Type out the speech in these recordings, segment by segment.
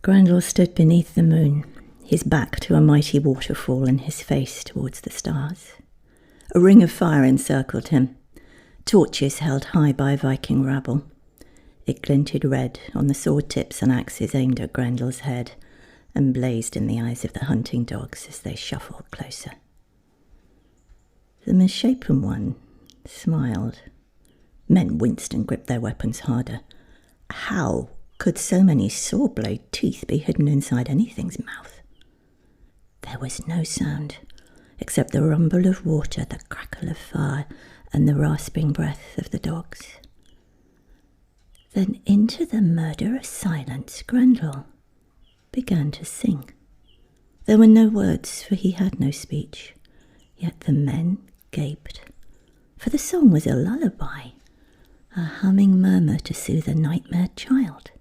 Grendel stood beneath the moon, his back to a mighty waterfall and his face towards the stars. A ring of fire encircled him, torches held high by Viking rabble. It glinted red on the sword tips and axes aimed at Grendel's head, and blazed in the eyes of the hunting dogs as they shuffled closer. The misshapen one smiled. Men winced and gripped their weapons harder. How could so many saw blade teeth be hidden inside anything's mouth? There was no sound, except the rumble of water, the crackle of fire, and the rasping breath of the dogs. Then into the murderous silence Grendel began to sing. There were no words, for he had no speech, yet the men gaped, for the song was a lullaby, a humming murmur to soothe a nightmare child.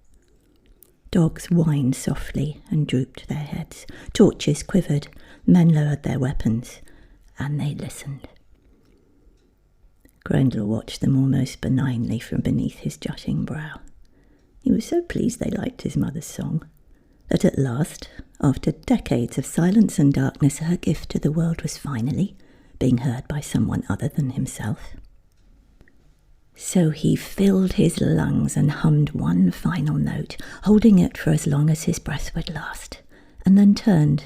Dogs whined softly and drooped their heads. Torches quivered, men lowered their weapons, and they listened. Grendel watched them almost benignly from beneath his jutting brow. He was so pleased they liked his mother's song, that at last, after decades of silence and darkness, her gift to the world was finally being heard by someone other than himself. So he filled his lungs and hummed one final note, holding it for as long as his breath would last, and then turned,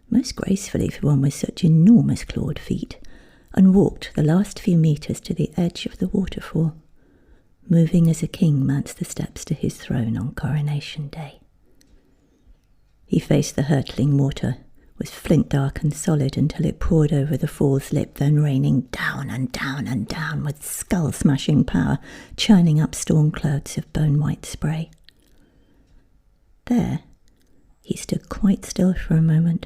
most gracefully for one with such enormous clawed feet, and walked the last few metres to the edge of the waterfall, moving as a king mounts the steps to his throne on coronation day. He faced the hurtling water, was flint dark and solid until it poured over the fall's lip, then raining down and down and down with skull-smashing power, churning up storm clouds of bone-white spray. There he stood quite still for a moment,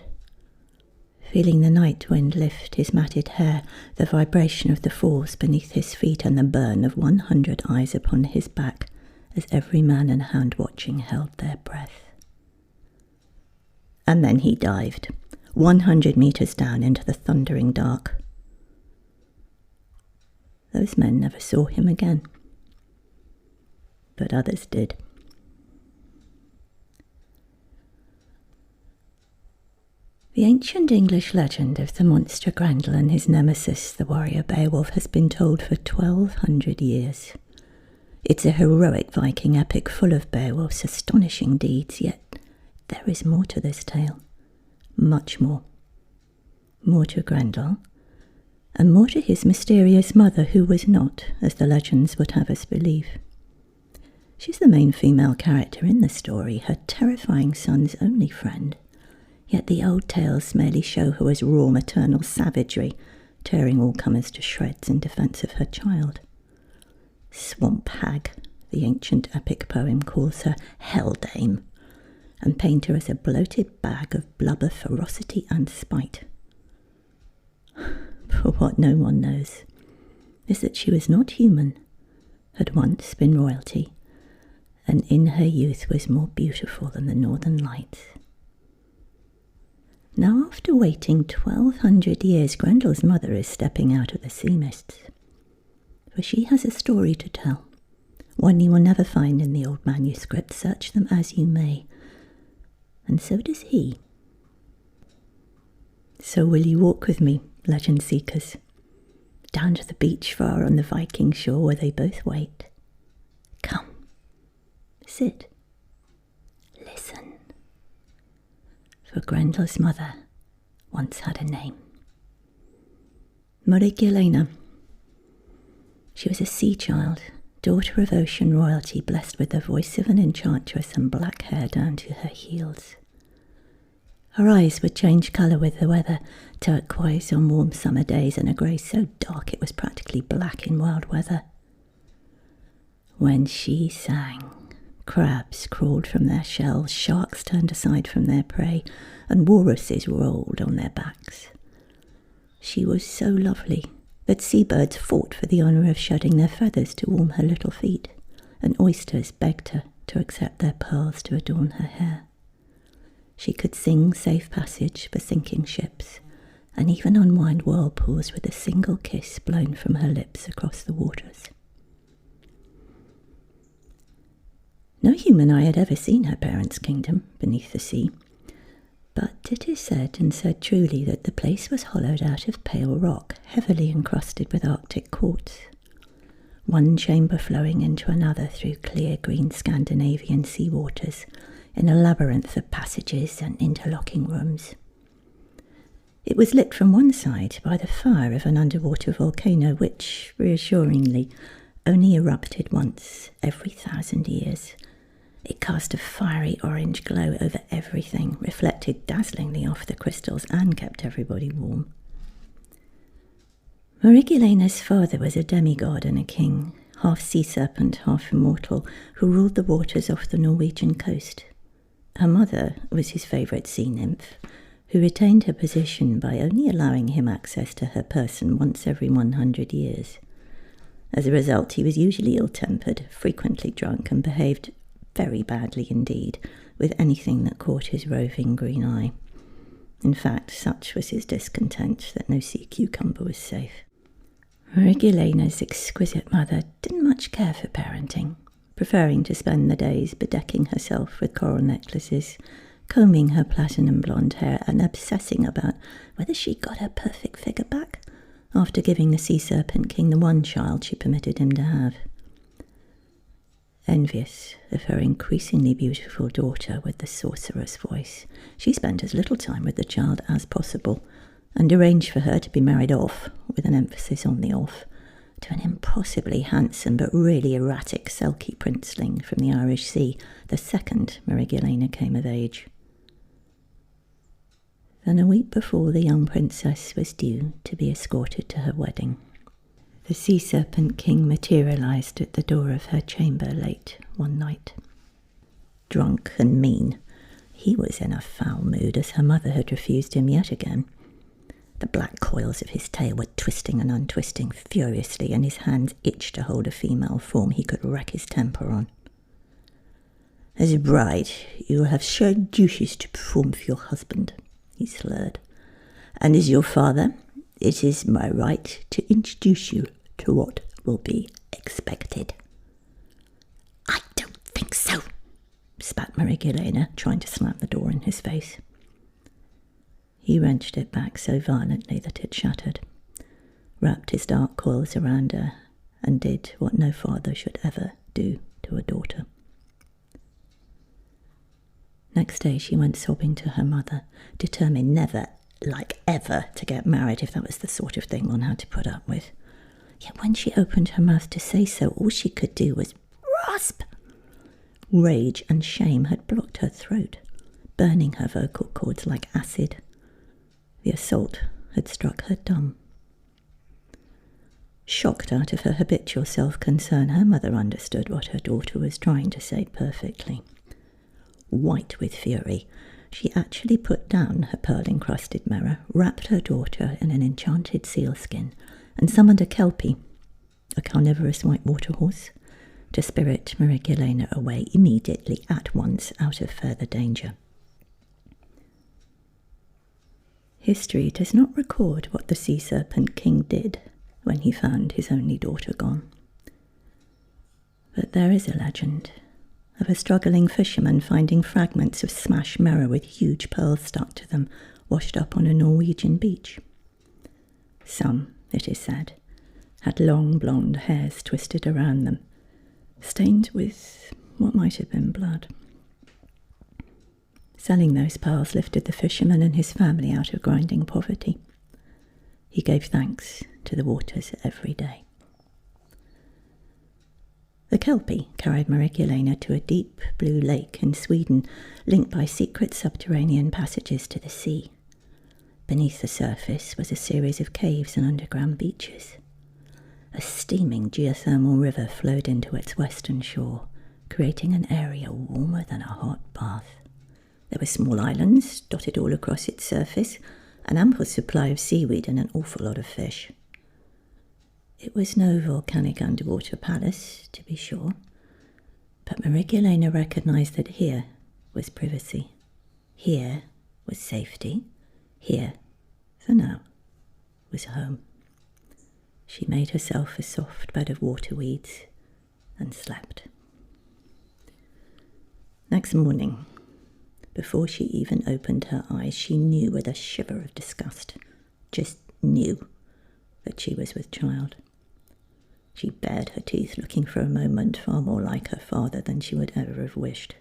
feeling the night wind lift his matted hair, the vibration of the falls beneath his feet, and the burn of 100 eyes upon his back as every man and hand watching held their breath. And then he dived, 100 metres down into the thundering dark. Those men never saw him again, but others did. The ancient English legend of the monster Grendel and his nemesis, the warrior Beowulf, has been told for 1,200 years. It's a heroic Viking epic full of Beowulf's astonishing deeds, yet there is more to this tale, much more. More to Grendel, and more to his mysterious mother, who was not, as the legends would have us believe. She's the main female character in the story, her terrifying son's only friend, yet the old tales merely show her as raw maternal savagery, tearing all comers to shreds in defence of her child. Swamp hag, the ancient epic poem calls her, hell dame, and paint her as a bloated bag of blubber, ferocity and spite. But what no one knows is that she was not human, had once been royalty, and in her youth was more beautiful than the northern lights. Now, after waiting 1,200 years, Grendel's mother is stepping out of the sea mists, for she has a story to tell, one you will never find in the old manuscripts, search them as you may. And so does he. So will you walk with me, legend seekers, down to the beach far on the Viking shore where they both wait? Come, sit, listen. For Grendel's mother once had a name. Morigilena. She was a sea child, daughter of ocean royalty, blessed with the voice of an enchantress and black hair down to her heels. Her eyes would change colour with the weather, turquoise on warm summer days and a grey so dark it was practically black in wild weather. When she sang, crabs crawled from their shells, sharks turned aside from their prey, and walruses rolled on their backs. She was so lovely that seabirds fought for the honour of shedding their feathers to warm her little feet, and oysters begged her to accept their pearls to adorn her hair. She could sing safe passage for sinking ships, and even unwind whirlpools with a single kiss blown from her lips across the waters. No human eye had ever seen her parents' kingdom beneath the sea, but it is said, and said truly, that the place was hollowed out of pale rock, heavily encrusted with Arctic quartz, one chamber flowing into another through clear green Scandinavian sea waters, in a labyrinth of passages and interlocking rooms. It was lit from one side by the fire of an underwater volcano which, reassuringly, only erupted once every 1,000 years. It cast a fiery orange glow over everything, reflected dazzlingly off the crystals, and kept everybody warm. Marigulane's father was a demigod and a king, half sea serpent, half immortal, who ruled the waters off the Norwegian coast. Her mother was his favourite sea nymph, who retained her position by only allowing him access to her person once every 100 years. As a result, he was usually ill-tempered, frequently drunk, and behaved very badly indeed with anything that caught his roving green eye. In fact, such was his discontent that no sea cucumber was safe. Marigulane's exquisite mother didn't much care for parenting, preferring to spend the days bedecking herself with coral necklaces, combing her platinum blonde hair, and obsessing about whether she got her perfect figure back after giving the sea serpent king the one child she permitted him to have. Envious of her increasingly beautiful daughter with the sorcerer's voice, she spent as little time with the child as possible, and arranged for her to be married off, with an emphasis on the off, to an impossibly handsome but really erratic Selkie princeling from the Irish Sea, the second Marigulane came of age. Then a week before the young princess was due to be escorted to her wedding, the sea serpent king materialised at the door of her chamber late one night. Drunk and mean, he was in a foul mood as her mother had refused him yet again. The black coils of his tail were twisting and untwisting furiously, and his hands itched to hold a female form he could wreak his temper on. "As a bride, you will have shared duties to perform for your husband," he slurred. "And as your father, it is my right to introduce you to what will be expected." "I don't think so," spat Marigulane, trying to slam the door in his face. He wrenched it back so violently that it shattered, wrapped his dark coils around her, and did what no father should ever do to a daughter. Next day she went sobbing to her mother, determined never, like ever, to get married if that was the sort of thing one had to put up with. Yet when she opened her mouth to say so, all she could do was rasp. Rage and shame had blocked her throat, burning her vocal cords like acid. The assault had struck her dumb. Shocked out of her habitual self-concern, her mother understood what her daughter was trying to say perfectly. White with fury, she actually put down her pearl-encrusted mirror, wrapped her daughter in an enchanted sealskin, and summoned a kelpie, a carnivorous white water horse, to spirit Marigulane away immediately, at once, out of further danger. History does not record what the sea serpent king did when he found his only daughter gone. But there is a legend of a struggling fisherman finding fragments of smashed mirror with huge pearls stuck to them, washed up on a Norwegian beach. Some, it is said, had long blonde hairs twisted around them, stained with what might have been blood. Selling those pearls lifted the fisherman and his family out of grinding poverty. He gave thanks to the waters every day. The kelpie carried Marigulane to a deep blue lake in Sweden, linked by secret subterranean passages to the sea. Beneath the surface was a series of caves and underground beaches. A steaming geothermal river flowed into its western shore, creating an area warmer than a hot bath. There were small islands dotted all across its surface, an ample supply of seaweed and an awful lot of fish. It was no volcanic underwater palace, to be sure, but Marigulane recognised that here was privacy, here was safety, here, for now, was home. She made herself a soft bed of water weeds and slept. Next morning, before she even opened her eyes, she knew with a shiver of disgust, just knew, that she was with child. She bared her teeth, looking for a moment far more like her father than she would ever have wished.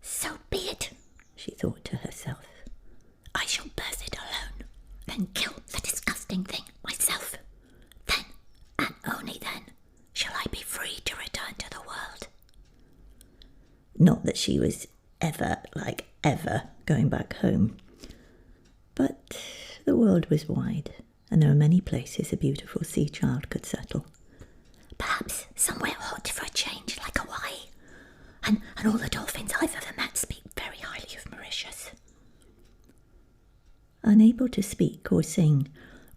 So be it, she thought to herself. I shall birth it alone, then kill the disgusting thing myself. Then, and only then, shall I be free to return to the world. Not that she was ever going back home. But the world was wide, and there were many places a beautiful sea child could settle. Perhaps somewhere hot for a change, like Hawaii. And all the dolphins I've ever met speak very highly of Mauritius. Unable to speak or sing,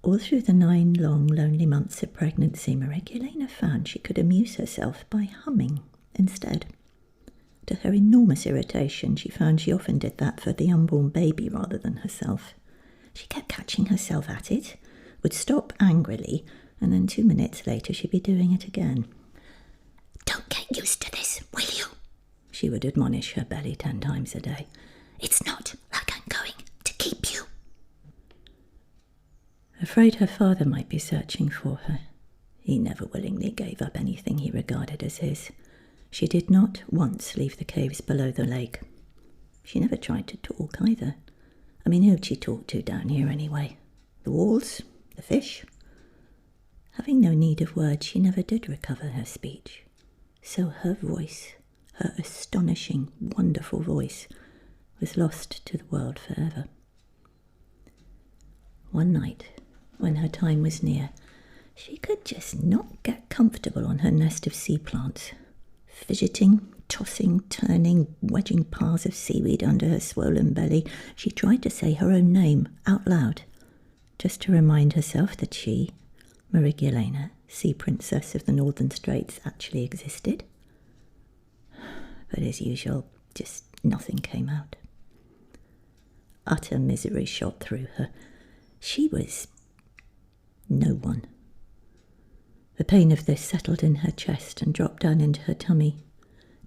all through the 9 long, lonely months of pregnancy, Meghan found she could amuse herself by humming instead. To her enormous irritation, she found she often did that for the unborn baby rather than herself. She kept catching herself at it, would stop angrily, and then 2 minutes later she'd be doing it again. Don't get used to this, will you? She would admonish her belly 10 times a day. It's not like I'm going to keep you. Afraid her father might be searching for her, he never willingly gave up anything he regarded as his. She did not once leave the caves below the lake. She never tried to talk either. I mean, who'd she talk to down here anyway? The walls? The fish? Having no need of words, she never did recover her speech. So her voice, her astonishing, wonderful voice, was lost to the world forever. One night, when her time was near, she could just not get comfortable on her nest of sea plants, fidgeting, tossing, turning, wedging piles of seaweed under her swollen belly. She tried to say her own name out loud, just to remind herself that she, Meghan, sea princess of the Northern Straits, actually existed. But as usual, just nothing came out. Utter misery shot through her. She was no one. The pain of this settled in her chest and dropped down into her tummy.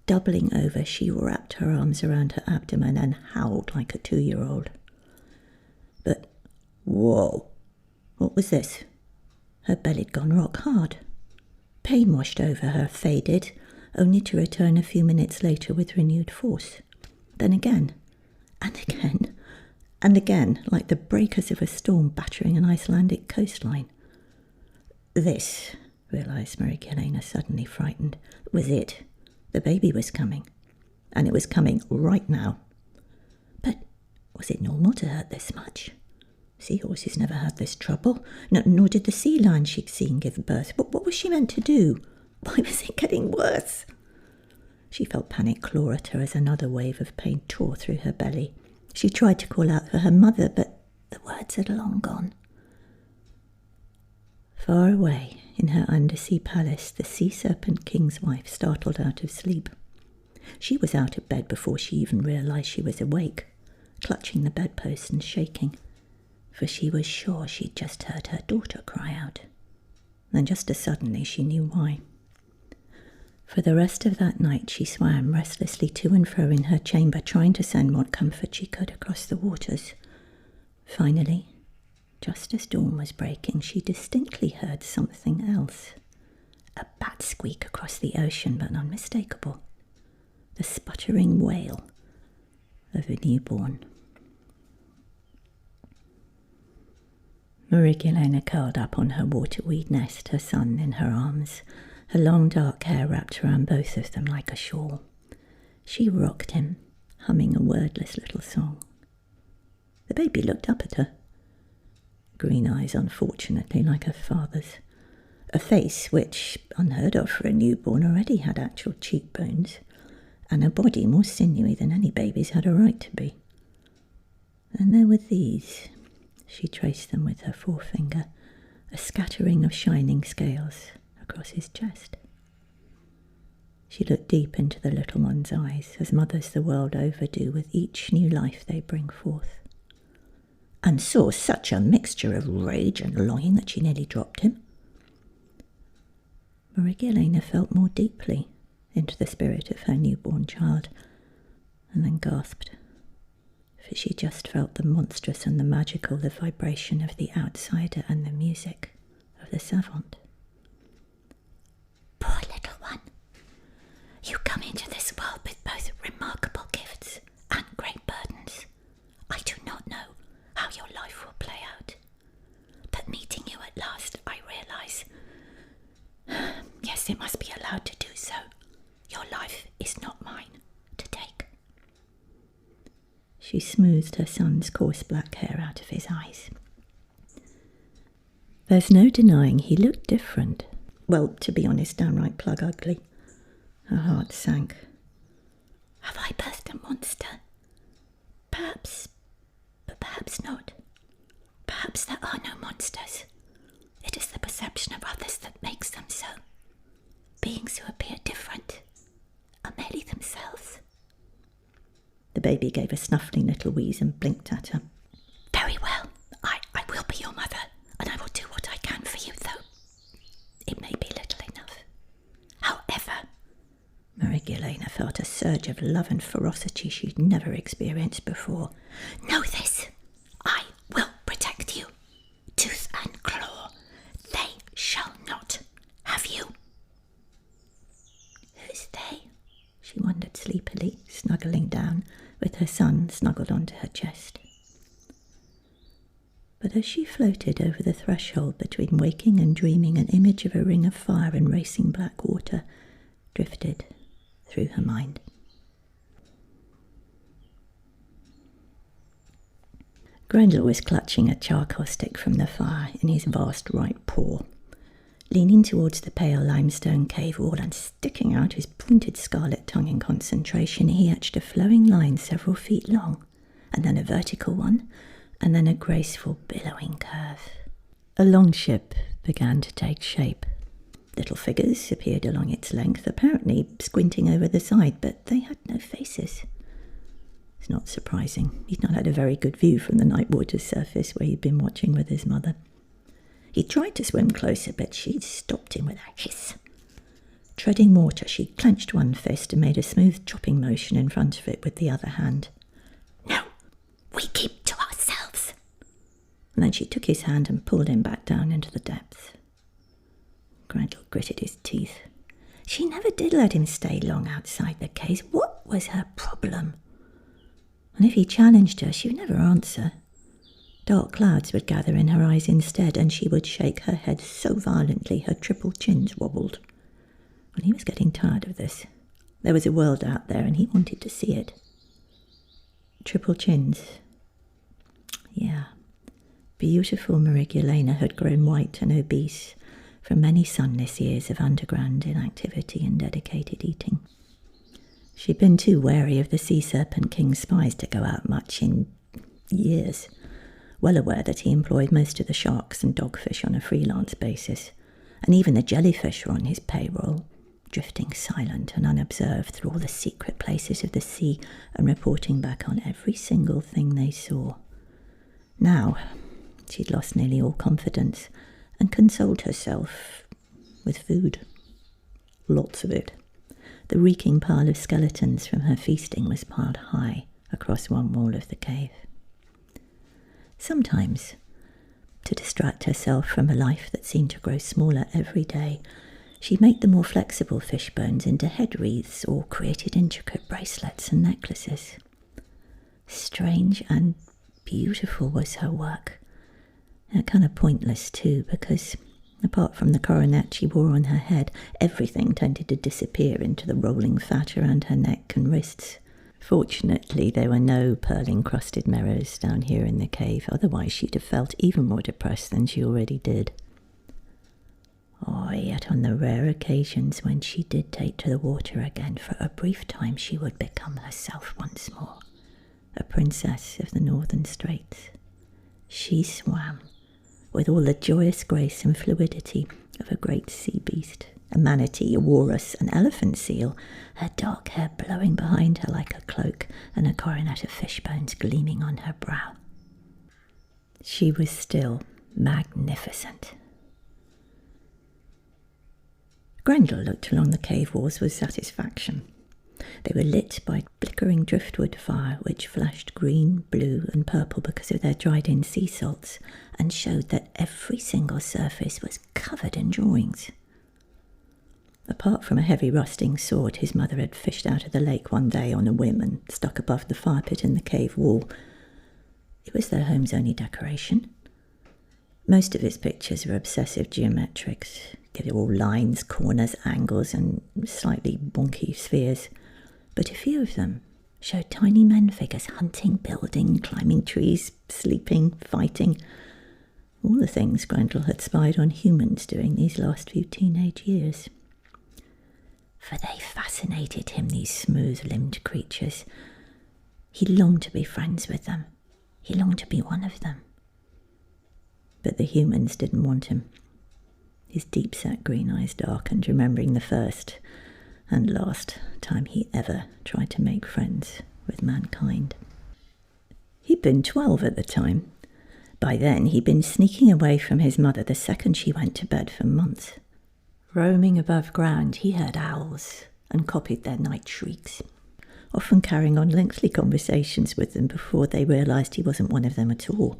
Doubling over, she wrapped her arms around her abdomen and howled like a 2-year-old. But, whoa, what was this? Her belly'd gone rock hard. Pain washed over her, faded, only to return a few minutes later with renewed force. Then again, and again, and again, like the breakers of a storm battering an Icelandic coastline. This, realised Meghan, suddenly frightened, was it. The baby was coming, and it was coming right now. But was it normal to hurt this much? Seahorses never had this trouble, nor did the sea lion she'd seen give birth. What was she meant to do? Why was it getting worse? She felt panic claw at her as another wave of pain tore through her belly. She tried to call out for her mother, but the words had long gone. Far away, in her undersea palace, the sea serpent king's wife startled out of sleep. She was out of bed before she even realised she was awake, clutching the bedpost and shaking, for she was sure she'd just heard her daughter cry out. Then just as suddenly she knew why. For the rest of that night she swam restlessly to and fro in her chamber, trying to send what comfort she could across the waters. Finally, just as dawn was breaking, she distinctly heard something else. A bat squeak across the ocean, but unmistakable. The sputtering wail of a newborn. Meghan curled up on her waterweed nest, her son in her arms, her long dark hair wrapped around both of them like a shawl. She rocked him, humming a wordless little song. The baby looked up at her. Green eyes, unfortunately, like her father's. A face which, unheard of for a newborn, already had actual cheekbones, and a body more sinewy than any baby's had a right to be. And there were these. She traced them with her forefinger, a scattering of shining scales across his chest. She looked deep into the little one's eyes, as mothers the world over do with each new life they bring forth, and saw such a mixture of rage and longing that she nearly dropped him. Meghan felt more deeply, into the spirit of her newborn child, and then gasped, for she just felt the monstrous and the magical, the vibration of the outsider and the music of the savant. Poor little one, you come into this world with both remarkable gifts and great burdens. I do not know how your life will play out, but meeting you at last, I realise, yes, it must be allowed to do so. Your life is not mine to take. She smoothed her son's coarse black hair out of his eyes. There's no denying he looked different. Well, to be honest, downright plug ugly. Her heart sank. Have I birthed a monster? Perhaps, but perhaps not. Perhaps there are no monsters. It is the perception of others that makes them so. Beings who appear different are merely themselves. The baby gave a snuffling little wheeze and blinked at her. Very well, I will be your mother, and I will do what I can for you, though it may be little enough. However, Meghan felt a surge of love and ferocity she'd never experienced before. Know this, I will protect you. Tooth and claw, they shall not have you. Who's they? She wondered sleepily, snuggling down, with her son snuggled onto her chest. But as she floated over the threshold between waking and dreaming, an image of a ring of fire and racing black water drifted through her mind. Grendel was clutching a charcoal stick from the fire in his vast right paw. Leaning towards the pale limestone cave wall and sticking out his pointed scarlet tongue in concentration, he etched a flowing line several feet long, and then a vertical one, and then a graceful billowing curve. A longship began to take shape. Little figures appeared along its length, apparently squinting over the side, but they had no faces. It's not surprising. He'd not had a very good view from the night water's surface where he'd been watching with his mother. He tried to swim closer, but she stopped him with a hiss. Treading water, she clenched one fist and made a smooth chopping motion in front of it with the other hand. No, we keep to ourselves. And then she took his hand and pulled him back down into the depths. Grendel gritted his teeth. She never did let him stay long outside the cave. What was her problem? And if he challenged her, she would never answer. Dark clouds would gather in her eyes instead, and she would shake her head so violently her triple chins wobbled. And he was getting tired of this. There was a world out there, and he wanted to see it. Triple chins. Yeah. Beautiful Meghan had grown white and obese from many sunless years of underground inactivity and dedicated eating. She'd been too wary of the sea serpent king's spies to go out much in years, well aware that he employed most of the sharks and dogfish on a freelance basis, and even the jellyfish were on his payroll, drifting silent and unobserved through all the secret places of the sea and reporting back on every single thing they saw. Now, she'd lost nearly all confidence and consoled herself with food. Lots of it. The reeking pile of skeletons from her feasting was piled high across one wall of the cave. Sometimes, to distract herself from a life that seemed to grow smaller every day, she'd make the more flexible fish bones into head wreaths or created intricate bracelets and necklaces. Strange and beautiful was her work. And kind of pointless too, because apart from the coronet she wore on her head, everything tended to disappear into the rolling fat around her neck and wrists. Fortunately, there were no pearl-encrusted mirrors down here in the cave, otherwise she'd have felt even more depressed than she already did. Oh, yet on the rare occasions when she did take to the water again, for a brief time she would become herself once more, a princess of the northern straits. She swam with all the joyous grace and fluidity of a great sea beast, a manatee, a walrus, an elephant seal, her dark hair blowing behind her like a cloak and a coronet of fish bones gleaming on her brow. She was still magnificent. Grendel looked along the cave walls with satisfaction. They were lit by flickering driftwood fire, which flashed green, blue and purple because of their dried-in sea salts, and showed that every single surface was covered in drawings. Apart from a heavy rusting sword his mother had fished out of the lake one day on a whim and stuck above the fire pit in the cave wall, it was their home's only decoration. Most of its pictures were obsessive geometrics, they were all lines, corners, angles and slightly wonky spheres. But a few of them showed tiny men figures hunting, building, climbing trees, sleeping, fighting. All the things Grendel had spied on humans during these last few teenage years. For they fascinated him, these smooth-limbed creatures. He longed to be friends with them. He longed to be one of them. But the humans didn't want him. His deep-set green eyes darkened, remembering the first and last time he ever tried to make friends with mankind. He'd been 12 at the time. By then he'd been sneaking away from his mother the second she went to bed for months. Roaming above ground, he heard owls and copied their night shrieks, often carrying on lengthy conversations with them before they realised he wasn't one of them at all.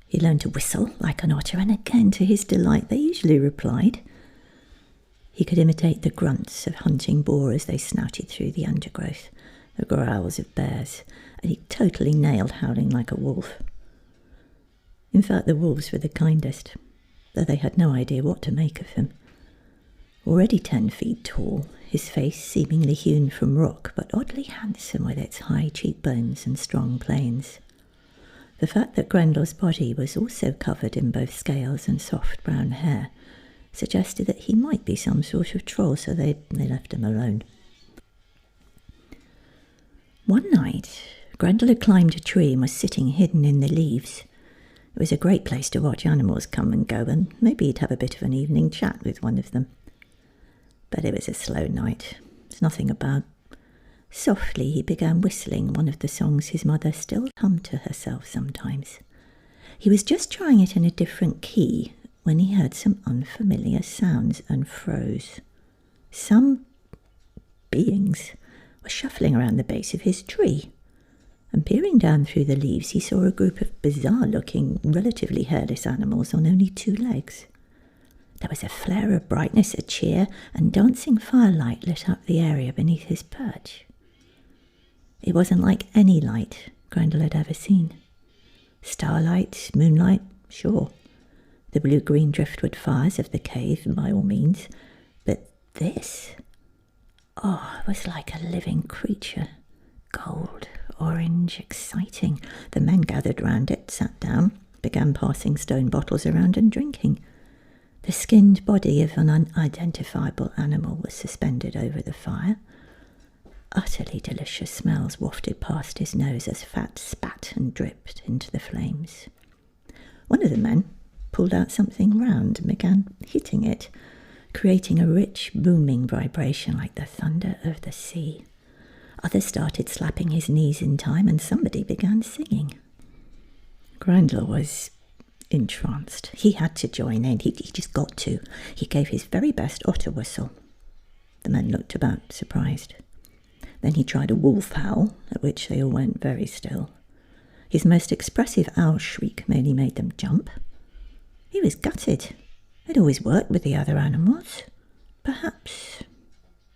He learned to whistle like an otter, and again, to his delight, they usually replied. He could imitate the grunts of hunting boar as they snouted through the undergrowth, the growls of bears, and he totally nailed howling like a wolf. In fact, the wolves were the kindest, though they had no idea what to make of him. Already 10 feet tall, his face seemingly hewn from rock, but oddly handsome with its high cheekbones and strong planes. The fact that Grendel's body was also covered in both scales and soft brown hair suggested that he might be some sort of troll, so they left him alone. One night, Grendel had climbed a tree and was sitting hidden in the leaves. It was a great place to watch animals come and go, and maybe he'd have a bit of an evening chat with one of them. But it was a slow night. There's nothing about. Softly he began whistling one of the songs his mother still hummed to herself sometimes. He was just trying it in a different key when he heard some unfamiliar sounds and froze. Some beings were shuffling around the base of his tree, and peering down through the leaves he saw a group of bizarre-looking, relatively hairless animals on only 2 legs. There was a flare of brightness, a cheer, and dancing firelight lit up the area beneath his perch. It wasn't like any light Grendel had ever seen. Starlight, moonlight, sure. The blue-green driftwood fires of the cave, by all means. But this, it was like a living creature. Gold, orange, exciting. The men gathered round it, sat down, began passing stone bottles around and drinking. The skinned body of an unidentifiable animal was suspended over the fire. Utterly delicious smells wafted past his nose as fat spat and dripped into the flames. One of the men pulled out something round and began hitting it, creating a rich, booming vibration like the thunder of the sea. Others started slapping his knees in time, and somebody began singing. Grendel was entranced. He had to join in. He just got to. He gave his very best otter whistle. The men looked about, surprised. Then he tried a wolf howl, at which they all went very still. His most expressive owl shriek merely made them jump. He was gutted. It always worked with the other animals. Perhaps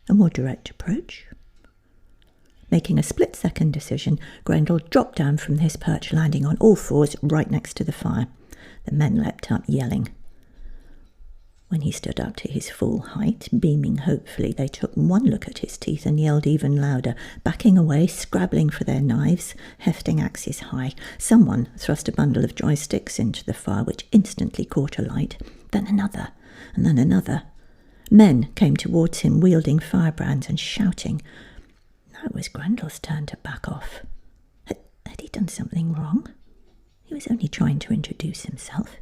a more direct approach. Making a split-second decision, Grendel dropped down from his perch, landing on all fours right next to the fire. The men leapt up, yelling. When he stood up to his full height, beaming hopefully, they took one look at his teeth and yelled even louder, backing away, scrabbling for their knives, hefting axes high. Someone thrust a bundle of dry sticks into the fire, which instantly caught alight. Then another, and then another. Men came towards him, wielding firebrands and shouting. Now it was Grendel's turn to back off. Had he done something wrong? He was only trying to introduce himself.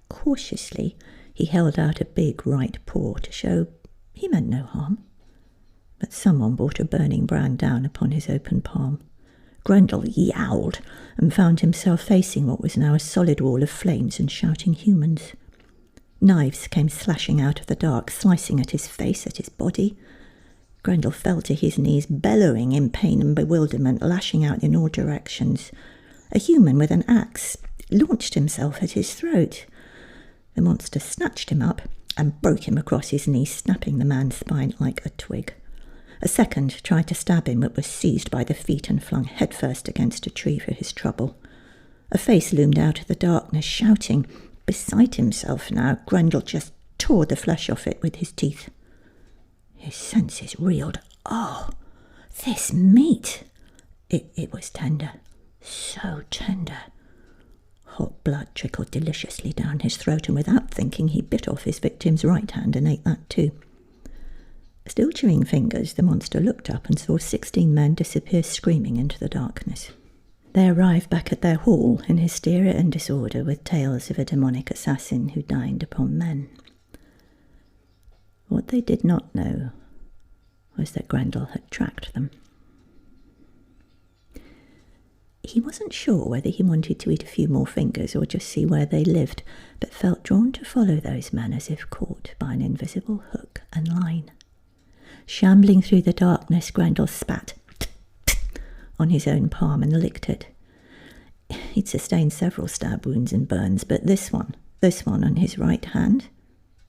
Cautiously, he held out a big right paw to show he meant no harm. But someone brought a burning brand down upon his open palm. Grendel yowled and found himself facing what was now a solid wall of flames and shouting humans. Knives came slashing out of the dark, slicing at his face, at his body. Grendel fell to his knees, bellowing in pain and bewilderment, lashing out in all directions. A human with an axe launched himself at his throat. The monster snatched him up and broke him across his knee, snapping the man's spine like a twig. A second tried to stab him, but was seized by the feet and flung headfirst against a tree for his trouble. A face loomed out of the darkness, shouting. Beside himself now, Grendel just tore the flesh off it with his teeth. His senses reeled. Oh, this meat! It was tender, so tender. Hot blood trickled deliciously down his throat, and without thinking he bit off his victim's right hand and ate that too. Still chewing fingers, the monster looked up and saw 16 men disappear screaming into the darkness. They arrived back at their hall in hysteria and disorder, with tales of a demonic assassin who dined upon men. What they did not know was that Grendel had tracked them. He wasn't sure whether he wanted to eat a few more fingers or just see where they lived, but felt drawn to follow those men as if caught by an invisible hook and line. Shambling through the darkness, Grendel spat on his own palm and licked it. He'd sustained several stab wounds and burns, but this one on his right hand,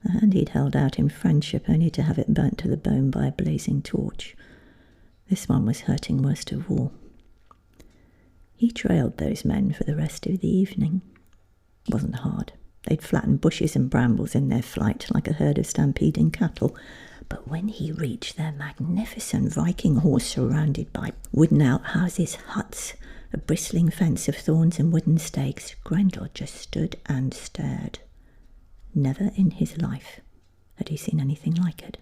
the hand he'd held out in friendship only to have it burnt to the bone by a blazing torch, this one was hurting worst of all. He trailed those men for the rest of the evening. It wasn't hard. They'd flattened bushes and brambles in their flight like a herd of stampeding cattle. But when he reached their magnificent Viking horse surrounded by wooden outhouses, huts, a bristling fence of thorns and wooden stakes, Grendel just stood and stared. Never in his life had he seen anything like it.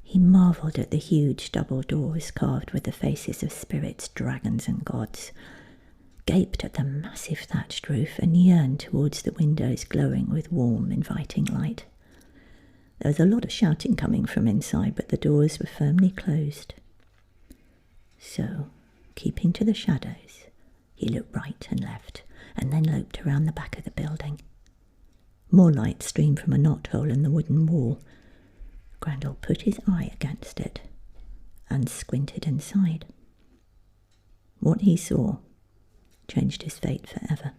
He marvelled at the huge double doors carved with the faces of spirits, dragons and gods, gaped at the massive thatched roof and yearned towards the windows glowing with warm, inviting light. There was a lot of shouting coming from inside, but the doors were firmly closed. So, keeping to the shadows, he looked right and left, and then loped around the back of the building. More light streamed from a knothole in the wooden wall. Grendel put his eye against it and squinted inside. What he saw changed his fate forever.